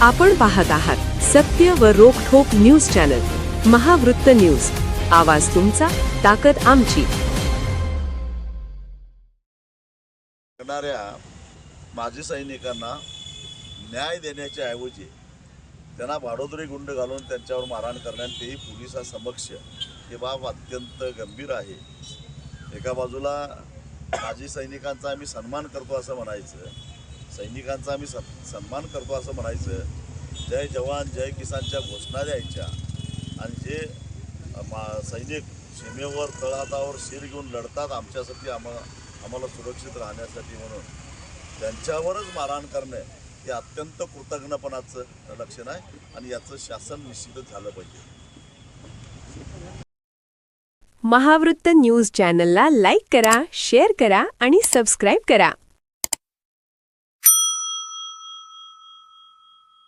आपण पाहत आहात सत्य व रोखठोक न्यूज चॅनल महावृत्त न्यूज. आवाज तुमचा, ताकद आमची. करणाऱ्या माजी सैनिकांना न्याय देण्याच्या ऐवजी त्यांना भाडोदरी गुंड घालून त्यांच्यावर मारहाण करण्यात तेही पोलिसांसमक्ष हे बाब अत्यंत गंभीर आहे. एका बाजूला माजी सैनिकांचा आम्ही सन्मान करतो असं म्हणायचं, सैनिकांचा आम्ही सन्मान करतो असं म्हणायचं, जय जवान जय किसानच्या घोषणा द्यायच्या आणि जे सैनिक सीमेवर तळहातावर शिर घेऊन लढतात आमच्यासाठी, आम्हाला सुरक्षित राहण्यासाठी म्हणून त्यांच्यावरच मारहाण करणे हे अत्यंत कृतज्ञपणाचं लक्षण आहे आणि याचं शासन निश्चितच झालं पाहिजे. महावृत्त न्यूज चॅनलला लाईक करा, शेअर करा आणि सबस्क्राईब करा.